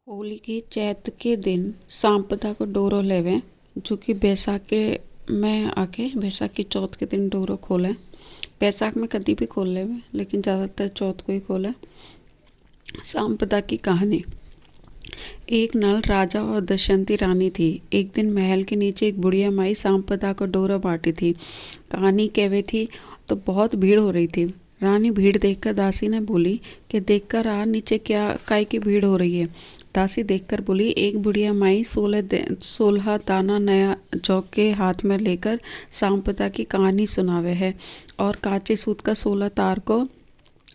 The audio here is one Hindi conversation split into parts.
होली की चैत के दिन सांपदा को डोरो लेवे जो कि बैसाख में आके बैसाख की चौथ के दिन डोरो खोले। बैसाख में कभी भी खोल लेवे लेकिन ज़्यादातर चौथ को ही खोले। सांपदा की कहानी। एक नल राजा और दशंती रानी थी। एक दिन महल के नीचे एक बुढ़िया माई सांपदा को डोरा बांटी थी। कहानी कहवे थी तो बहुत भीड़ हो रही थी। रानी भीड़ देखकर दासी ने बोली कि देखकर आ नीचे क्या काय की भीड़ हो रही है। दासी देखकर बोली एक बुढ़िया माई 16 दाना नया जौ के हाथ में लेकर सांपदा की कहानी सुनावे है और काचे सूत का 16 तार को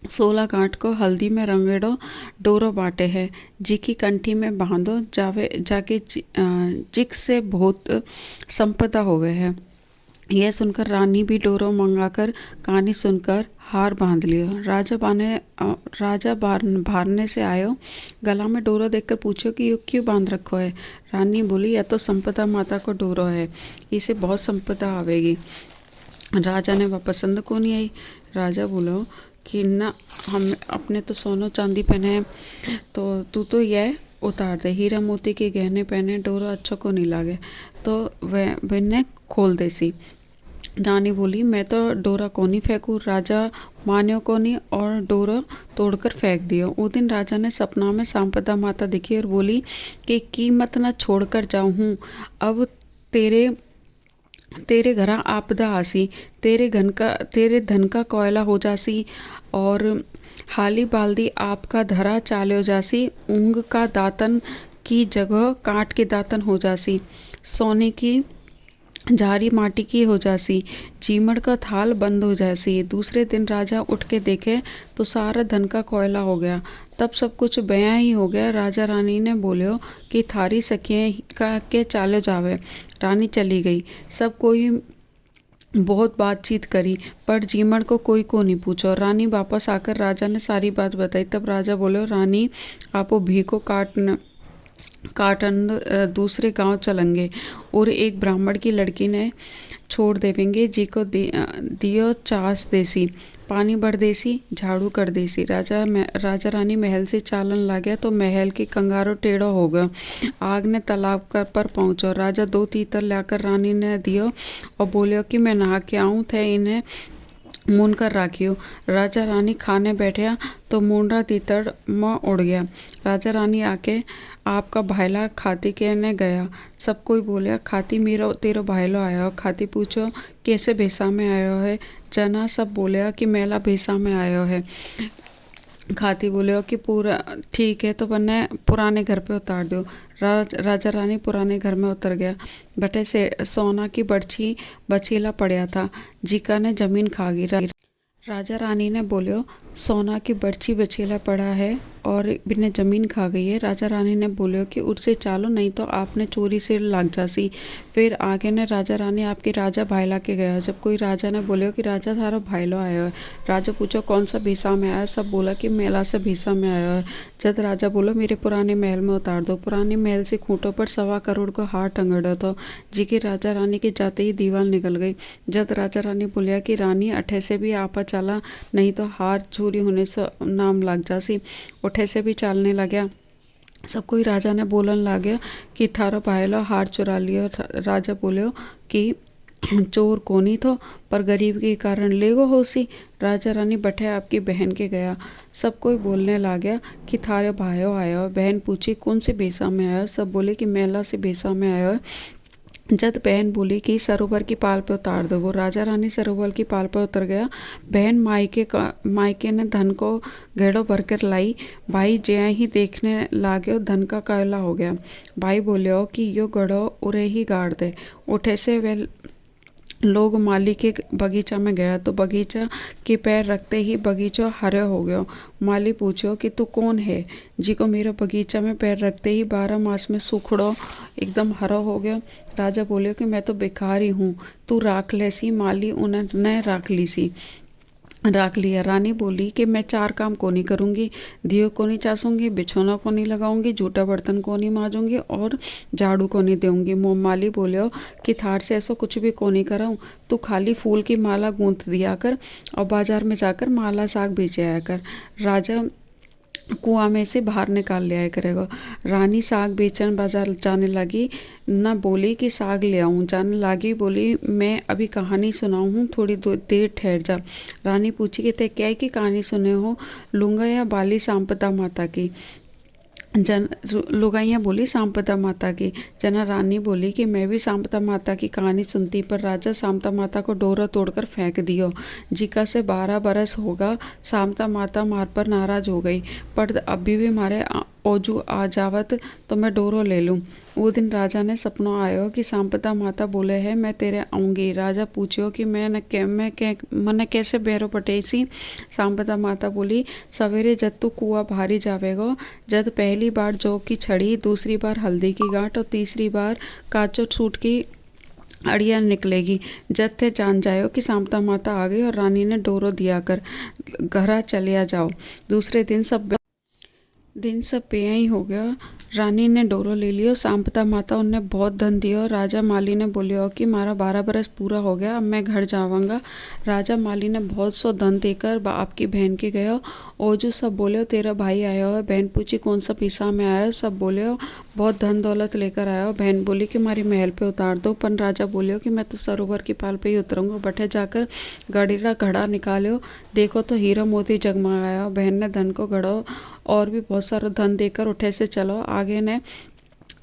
16 गांठ को हल्दी में रंगेड़ो डोरो बांटे है जी की कंठी में बांधो जावे जाके जिक से बहुत संपदा होवे है। यह सुनकर रानी भी डोरो मंगाकर कहानी सुनकर हार बांध लियो। राजा भारने से आयो, गला में डोरो देखकर पूछो कि ये क्यों बांध रखो है। रानी बोली यह तो संपदा माता को डोरो है, इसे बहुत संपदा आवेगी। राजा ने वह पसंद को नहीं आई। राजा बोलो कि ना हम अपने तो सोनो चांदी पहने हैं तो तू तो यह उतार दे, हीरा मोती के गहने पहने डोरो अच्छा को नहीं लागे तो वह ने खोल देसी। रानी बोली मैं तो डोरा कोनी फेंकू। राजा मान्यो कोनी और डोरा तोड़कर फेंक दियो। उस दिन राजा ने सपना में सांपदा माता दिखी और बोली कि कीमत न छोड़कर जाऊँ हूँ, अब तेरे घरा आपदा आसी, तेरे धन का कोयला हो जासी और हाली बाल्दी आपका धरा चाल्यो जासी। ऊँग का दातन की जगह काट के दातन हो जासी, सोने की झारी माटी की हो जासी, चीमड़ का थाल बंद हो जासी। दूसरे दिन राजा उठ के देखे तो सारा धन का कोयला हो गया। तब सब कुछ बयां ही हो गया। राजा रानी ने बोलियो कि थारी सखिए का के चाले जावे। रानी चली गई। सब कोई बहुत बातचीत करी पर जीमड़ को कोई को नहीं पूछो। रानी वापस आकर राजा ने सारी बात बताई। तब राजा बोले रानी आपो भी को काटन दूसरे गांव चलेंगे और एक ब्राह्मण की लड़की ने छोड़ देवेंगे जी को दियो चास देसी, पानी भर देसी, झाड़ू कर देसी। राजा रानी महल से चालन लगे तो महल के कंगारो टेढ़ो हो गयो। आग ने तालाब पर पहुंचो। राजा 2 तीतर लाकर रानी ने दियो और बोलियो कि मैं नहा के आऊँ थे इन्हें मून कर राखियो। राजा रानी खाने बैठा तो मूंडा तीतर में उड़ गया। राजा रानी आके आपका भाईला खाती कहने गया। सब कोई बोलिया खाती मेरा तेरो भाईलो आयो। खाती पूछो कैसे भेसा में आयो है। जना सब बोलिया कि मेला भेसा में आयो है। खाती बोले कि पूरा ठीक है तो वरना पुराने घर पे उतार दो। राजा रानी पुराने घर में उतर गया। बटे से सोना की बर्छी बचीला पड़ा था, जीका ने जमीन खा गई। राजा रानी ने बोलियो सोना की बर्छी बचीला पड़ा है और बिना जमीन खा गई है। राजा रानी ने बोलियो कि उससे चालो नहीं तो आपने चोरी से लाग जासी। फिर आगे ने राजा रानी आपके राजा भाईला के गया। जब कोई राजा ने बोलियो कि राजा थारो भाईलो आयो है। राजा पूछो कौन सा भीसा में आया। सब बोला कि मेला से भीसा में आयो है। जब राजा बोलो मेरे पुराने महल में उतार दो। पुराने महल से खूंटों पर 1.25 करोड़ का हार टंगड़ो तो जी के राजा रानी के जाते ही दीवार निकल गई। जब राजा रानी बोलिया कि रानी अठे से भी आपा चला नहीं तो हार चोरी होने से नाम लग जासी। उठे से भी चालने लगा। सब कोई राजा ने बोलन लगे कि थारो भाईलो हार चुरा लियो। राजा बोलियो कि चोर कोनी तो पर गरीब के कारण लेगो होसी। राजा रानी बठे आपकी बहन के गया। सब कोई बोलने लगा कि थारे भाईयो आयो। बहन पूछी कौन से भेसा में आयो। सब बोले कि मेला से भेसा में आयो। जब बहन बोली कि सरोवर की पाल पे उतार दो। वो राजा रानी सरोवर की पाल पर उतर गया। बहन मायके ने धन को घेड़ो भरकर लाई। भाई जया ही देखने लागे धन का कोयला हो गया। भाई बोलियो कि यो गढ़ो उरे ही गाड़ दे। उठे से वे लोग माली के बगीचा में गया तो बगीचा के पैर रखते ही बगीचा हरे हो गयो। माली पूछो कि तू कौन है जी को मेरा बगीचा में पैर रखते ही 12 मास में सुखड़ो एकदम हरा हो गया। राजा बोले कि मैं तो बेकारी हूँ, तू राख ले सी। माली उन्हें राख लिया। रानी बोली कि मैं 4 काम को नहीं करूँगी, दियो को नहीं चासूंगी, बिछोना को नहीं लगाऊंगी, झूठा बर्तन को नहीं मांजूंगी और झाड़ू को नहीं दूंगी। माली बोलियो कि थार से ऐसा कुछ भी को नहीं कराऊँ, तू खाली फूल की माला गूंथ दिया कर और बाजार में जाकर माला साग बेच आया कर। राजा कुआं में से बाहर निकाल लिया करेगा। रानी साग बेचन बाजार जाने लगी, न बोली कि साग ले आऊं, जाने लगी बोली मैं अभी कहानी सुनाऊं हूँ, थोड़ी देर ठहर जा। रानी पूछी कि ते क्या की कहानी सुने हो, लूंगा या बाली सांपदा माता की। लुगाइयाँ बोली सांपदा माता की। जना रानी बोली कि मैं भी सांपदा माता की कहानी सुनती, पर राजा सांपदा माता को डोरा तोड़कर फेंक दियो। जिका से 12 बरस होगा, सांपदा माता मार पर नाराज हो गई, पर अभी भी मारे ओजू आ जावत तो मैं डोरो ले लूं। वो दिन राजा ने सपनों आयो कि सांपदा माता बोले है मैं तेरे आऊंगी। राजा पूछो कि मैंने कैसे बेरो पटेसी। सांपदा माता बोली सवेरे जद तू कुआ भारी जावेगो, जद पहली बार जौ की छड़ी, दूसरी बार हल्दी की गांठ और तीसरी बार काचो सूट की अड़िया निकलेगी, जब ते जान जायो कि सांपदा माता आ गई और रानी ने डोरो दिया कर घरा चलिया जाओ। दूसरे दिन सब बेया ही हो गया। रानी ने डोरो ले लियो, सांपदा माता उनने बहुत धन दियो। राजा माली ने बोलियो कि मारा 12 बरस पूरा हो गया, अब मैं घर जाऊंगा। राजा माली ने बहुत सो धन देकर बाप की बहन के गयो। ओजू सब बोले तेरा भाई आया है। बहन पूछी कौन सा पिसा में आया। सब बोले बहुत धन दौलत लेकर आया हो। बहन बोली कि हमारी महल पे उतार दो, पर राजा बोलियो कि मैं तो सरोवर की पाल पे ही उतरूंगा। बठे जाकर गड़ीरा घड़ा निकालो, देखो तो हीरा मोती जगमगाया। बहन ने धन को घड़ो और भी बहुत सारा धन देकर उठे से चलो आगे ने।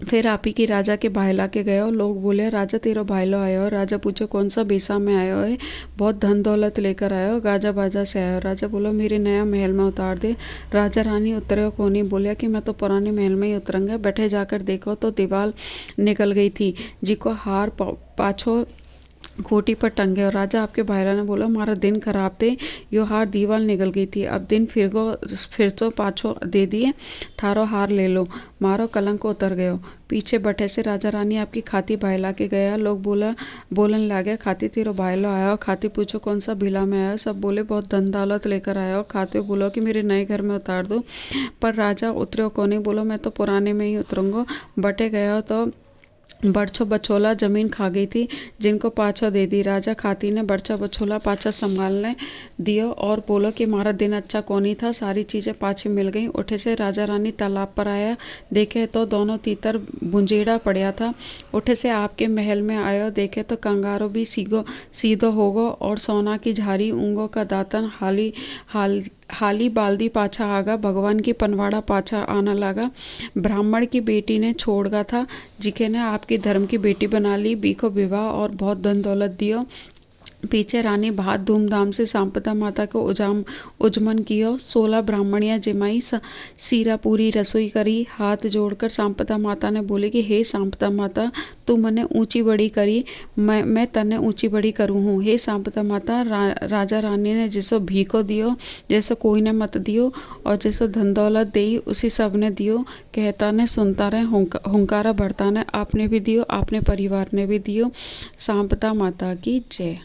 फिर आप ही की राजा के भाईला के गए हो। लोग बोले राजा तेरा भाईलो आयो। राजा पूछो कौन सा बेसा में आयो है, बहुत धन दौलत लेकर आयो, गाजा बाजा से आयो। राजा बोलो मेरे नया महल में उतार दे। राजा रानी उतरे हो कोनी, बोलिया कि मैं तो पुराने महल में ही उतरूंगा। बैठे जाकर देखो तो दीवार निकल गई थी, जिको हार पाछो खोटी पर टंगे। और राजा आपके भाईला ने बोला हमारा दिन खराब थे, यो हार दीवार निकल गई थी, अब दिन फिर तो पाछो दे दिए, थारो हार ले लो, मारो कलंक उतर गयो। पीछे बैठे से राजा रानी आपकी खाती भाईला के गया। लोग बोलन लगे खाती तेरो भाईलो आया हो। खाती पूछो कौन सा भिला में आया। सब बोले बहुत धन दौलत लेकर आया हो। खाते बोलो कि मेरे नए घर में उतार दो, पर राजा उतरे कोने, बोलो मैं तो पुराने में ही उतरूंगा। बटे गया तो बरछो बछोला जमीन खा गई थी, जिनको पाछा दे दी। राजा खाती ने बरछा बछोला पाछा संभालने दियो और बोलो कि हमारा दिन अच्छा कोनी था, सारी चीज़ें पाछे मिल गई। उठे से राजा रानी तालाब पर आया, देखे तो दोनों तीतर बुंजेड़ा पड़ा था। उठे से आपके महल में आयो, देखे तो कंगारो भी सीधो होगो और सोना की झारी, ऊँगों का दातन, हाली बाल्दी पाछा आगा। भगवान की पनवाड़ा पाछा आना लगा। ब्राह्मण की बेटी ने छोड़ा था, जिके ने आपकी धर्म की बेटी बना ली, बीको विवाह और बहुत धन दौलत दियो। पीछे रानी बहुत धूमधाम से सांपदा माता को उजमन कियो। 16 ब्राह्मणियाँ जिमाई, सीरा पूरी रसोई करी। हाथ जोड़कर सांपदा माता ने बोले कि हे सांपदा माता, तू मने ऊंची बड़ी करी, मैं तने ऊंची बड़ी करूँ हूँ। हे सांपदा माता, राजा रानी ने जैसो भीखो दियो, जैसो कोई ने मत दियो, और जैसो धन दौलत दई उसी सब ने दियो। कहता ने सुनता रहे, हुंकारा भरता ने आपने भी दियो, आपने परिवार ने भी दियो। सांपदा माता की जय।